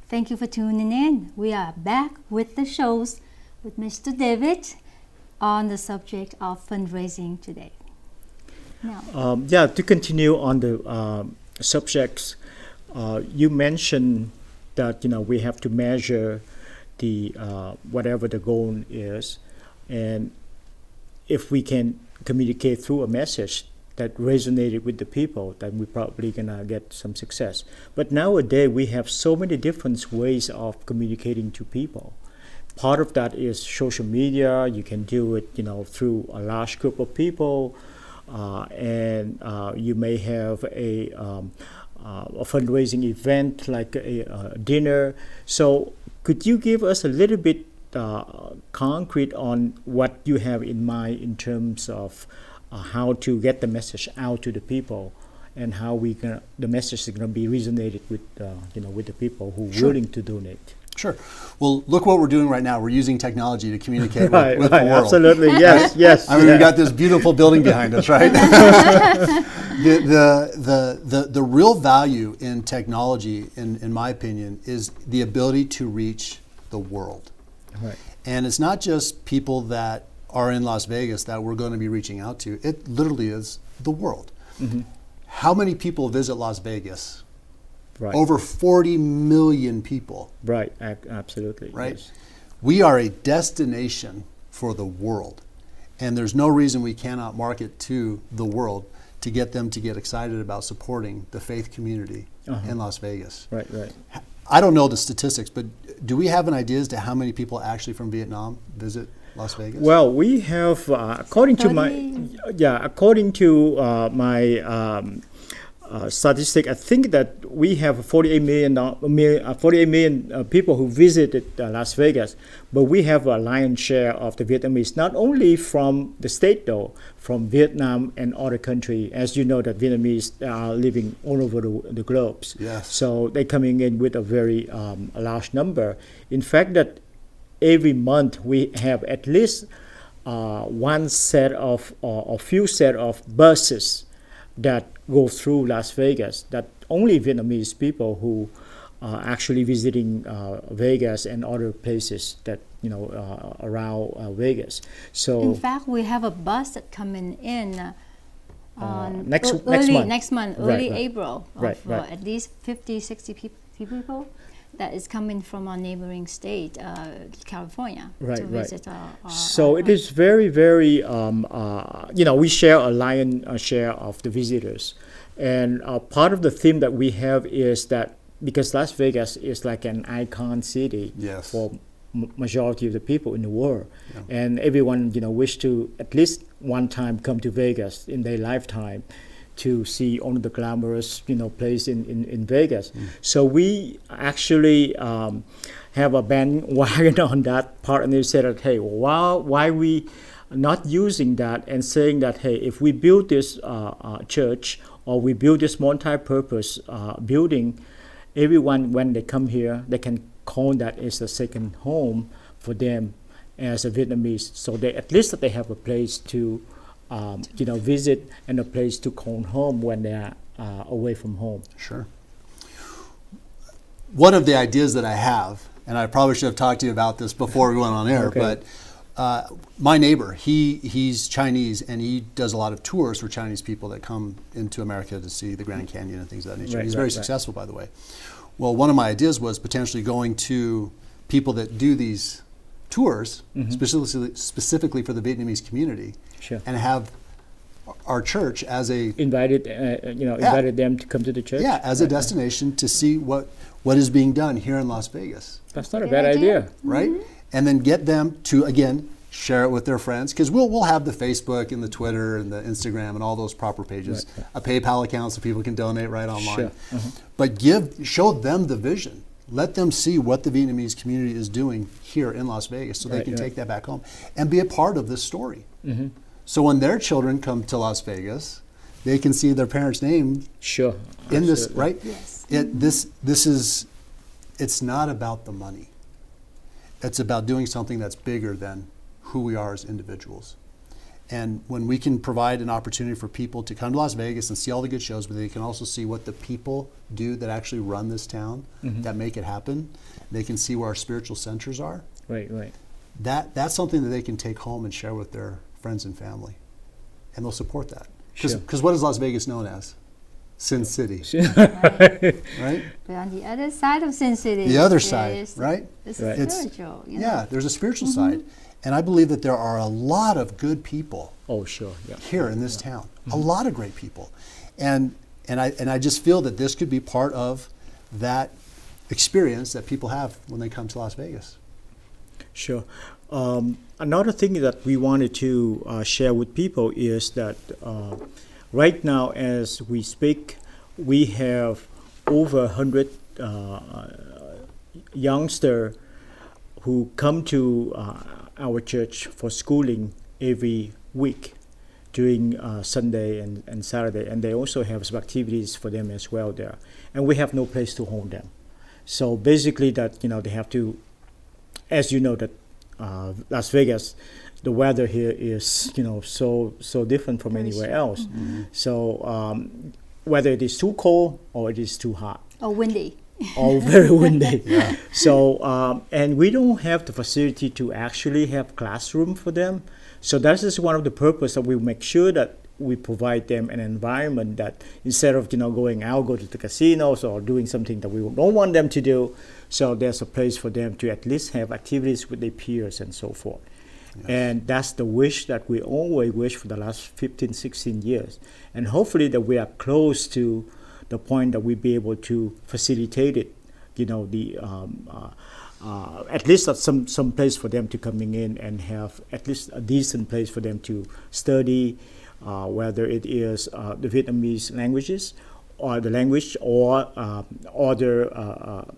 Thank you for tuning in. We are back with the shows with Mr. David on the subject of fundraising today. Now, to continue on the subjects, you mentioned that we have to measure the whatever the goal is, and if we can communicate through a message that resonated with the people, then we're probably gonna get some success. But nowadays we have so many different ways of communicating to people. Part of that is social media. You can do it, through a large group of people, and you may have a fundraising event like a dinner. So could you give us a little bit concrete on what you have in mind in terms of how to get the message out to the people, and how the message is going to be resonated with with the people who are willing to donate? Sure. Well, look what we're doing right now. We're using technology to communicate with the world. Absolutely, yes, yes. I mean, we got this beautiful building behind us, right? The real value in technology, in my opinion, is the ability to reach the world. Right. And it's not just people that are in Las Vegas that we're going to be reaching out to. It literally is the world. Mm-hmm. How many people visit Las Vegas? Right. Over 40 million people. Right, absolutely. Right? Yes. We are a destination for the world. And there's no reason we cannot market to the world to get them to get excited about supporting the faith community in Las Vegas. Right, right. I don't know the statistics, but do we have an idea as to how many people actually from Vietnam visit Las Vegas? Well, we have, according to my statistic, I think that we have 48 million people who visited Las Vegas, but we have a lion's share of the Vietnamese, not only from the state though, from Vietnam and other countries. As you know, that Vietnamese are living all over the globe. Yes. So they're coming in with a very large number. In fact, that every month we have at least one set of or a few set of buses that go through Las Vegas, that only Vietnamese people who are actually visiting Vegas and other places that around Vegas. So in fact, we have a bus that coming in next month, early April, right. At least 50, 60 people that is coming from our neighboring state, California, to visit So it is very, very, we share a lion's share of the visitors. And part of the theme that we have is that because Las Vegas is like an icon city for majority of the people in the world. Yeah. And everyone, wish to at least one time come to Vegas in their lifetime to see all the glamorous, place in Vegas. So we actually have a bandwagon on that part, and they said that, hey, why we not using that and saying that, hey, if we build this church or we build this multi-purpose building, everyone, when they come here, they can call that as a second home for them as a Vietnamese. So they at least that they have a place to visit and a place to call home when they are away from home. Sure. One of the ideas that I have, and I probably should have talked to you about this before we went on air, but my neighbor, he's Chinese, and he does a lot of tours for Chinese people that come into America to see the Grand Canyon and things of that nature. He's very successful, by the way. Well, one of my ideas was potentially going to people that do these tours, specifically for the Vietnamese community, and have our church as a invited them to come to the church. Yeah, as a destination to see what is being done here in Las Vegas. That's not a bad idea, right? And then get them to again share it with their friends, because we'll have the Facebook and the Twitter and the Instagram and all those proper pages, a PayPal account so people can donate right online. Sure. But show them the vision. Let them see what the Vietnamese community is doing here in Las Vegas, so they can take that back home and be a part of this story. So when their children come to Las Vegas, they can see their parents' name in this, right? Yes. This is, it's not about the money. it's about doing something that's bigger than who we are as individuals. And when we can provide an opportunity for people to come to Las Vegas and see all the good shows, but they can also see what the people do that actually run this town, that make it happen. They can see where our spiritual centers are. Right, right. That's something that they can take home and share with their friends and family. And they'll support that. Because what is Las Vegas known as? Sin City. Right? But on the other side of Sin City, the other side, right? It's Right. spiritual. You know? Yeah, there's a spiritual side. And I believe that there are a lot of good people Oh, sure. Yeah. here in this town. A lot of great people. And I just feel that this could be part of that experience that people have when they come to Las Vegas. Sure. Another thing that we wanted to share with people is that right now, as we speak, we have over 100 youngsters who come to our church for schooling every week during Sunday and Saturday, and they also have some activities for them as well there. And we have no place to hold them. So basically that, they have to, as you know, that Las Vegas, the weather here is, so different from anywhere else. So whether it is too cold or it is too hot. Or windy. Or very windy. So, and we don't have the facility to actually have classroom for them. So that is one of the purpose that we make sure that we provide them an environment that instead of, going out, go to the casinos or doing something that we don't want them to do, so there's a place for them to at least have activities with their peers and so forth. Yes. And that's the wish that we always wish for the last 15, 16 years. And hopefully that we are close to the point that we be able to facilitate it, at least at some place for them to coming in and have at least a decent place for them to study, whether it is the Vietnamese languages or the language or other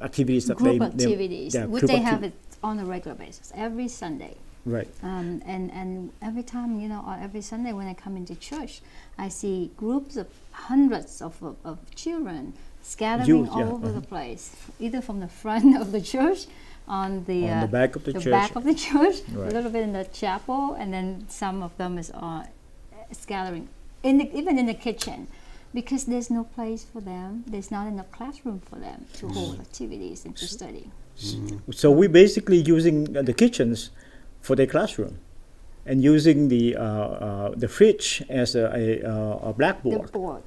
activities that group activities, which they have it on a regular basis every Sunday. Right. And every time, or every Sunday when I come into church, I see groups of hundreds of children scattering all over the place, either from the front of the church, on the back of the church, back of the church, right. A little bit in the chapel, and then some of them is scattering even in the kitchen, because there's no place for them. There's not enough classroom for them to hold activities and to study. So we're basically using the kitchens for their classroom, and using the fridge as a blackboard. The board.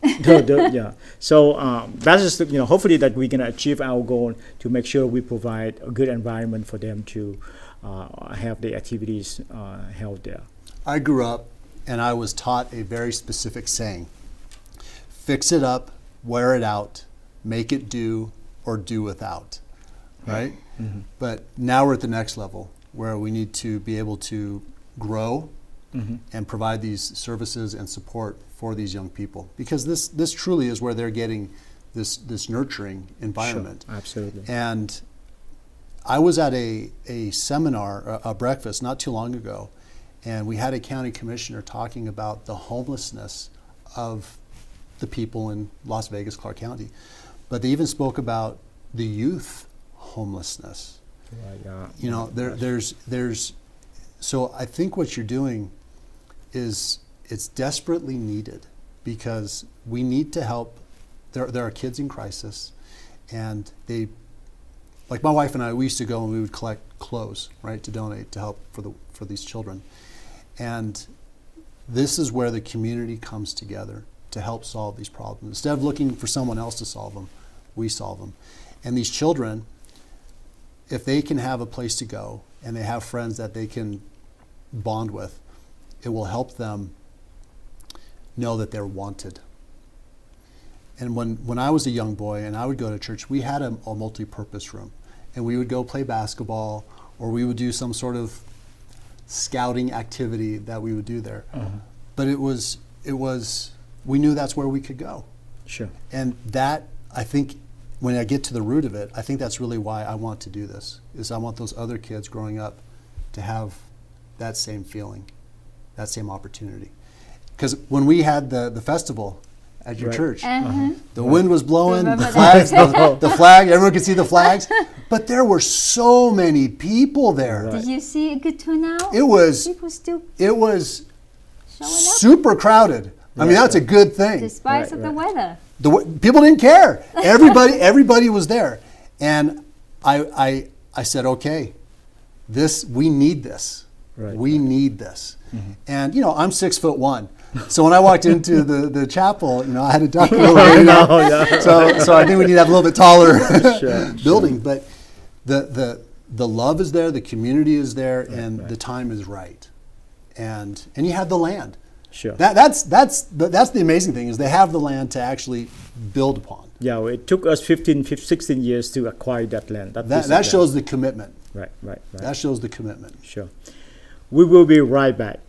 Yeah. So that is hopefully that we can achieve our goal to make sure we provide a good environment for them to have the activities held there. I grew up and I was taught a very specific saying: fix it up, wear it out, make it do, or do without. Right? Mm-hmm. But now we're at the next level, where we need to be able to grow and provide these services and support for these young people, because this truly is where they're getting this nurturing environment. Sure, absolutely. And I was at a seminar, a breakfast not too long ago, and we had a county commissioner talking about the homelessness of the people in Las Vegas, Clark County. But they even spoke about the youth homelessness. There's so I think what you're doing is it's desperately needed, because we need to help. There are kids in crisis, and they, like my wife and I, we used to go and we would collect clothes, right, to donate to help for these children. And this is where the community comes together to help solve these problems. Instead of looking for someone else to solve them, we solve them. And these children, if they can have a place to go and they have friends that they can bond with, it will help them know that they're wanted. And when I was a young boy and I would go to church, we had a multi-purpose room, and we would go play basketball, or we would do some sort of scouting activity that we would do there. But it was we knew that's where we could go. Sure. And that, I think, when I get to the root of it, I think that's really why I want to do this, is I want those other kids growing up to have that same feeling, that same opportunity. Because when we had the festival at your Right. church. Uh-huh. The wind was blowing, Remember the flags, that. the flag, everyone could see the flags. But there were so many people there. Right. Did you see a good turnout? It was People still it was showing up super crowded. I mean, that's a good thing. despite Right, of the right. weather. People didn't care. Everybody was there. And I said, okay, we need this. Right, We need this. And, I'm 6'1". So when I walked into the chapel, I had a duck over. So I think we need to have a little bit taller Sure, building. But the love is there, the community is there, and the time is right. And you have the land. Sure. That's the amazing thing is they have the land to actually build upon. Yeah, well, it took us 16 years to acquire that land. That shows the commitment. Right. That shows the commitment. Sure. We will be right back.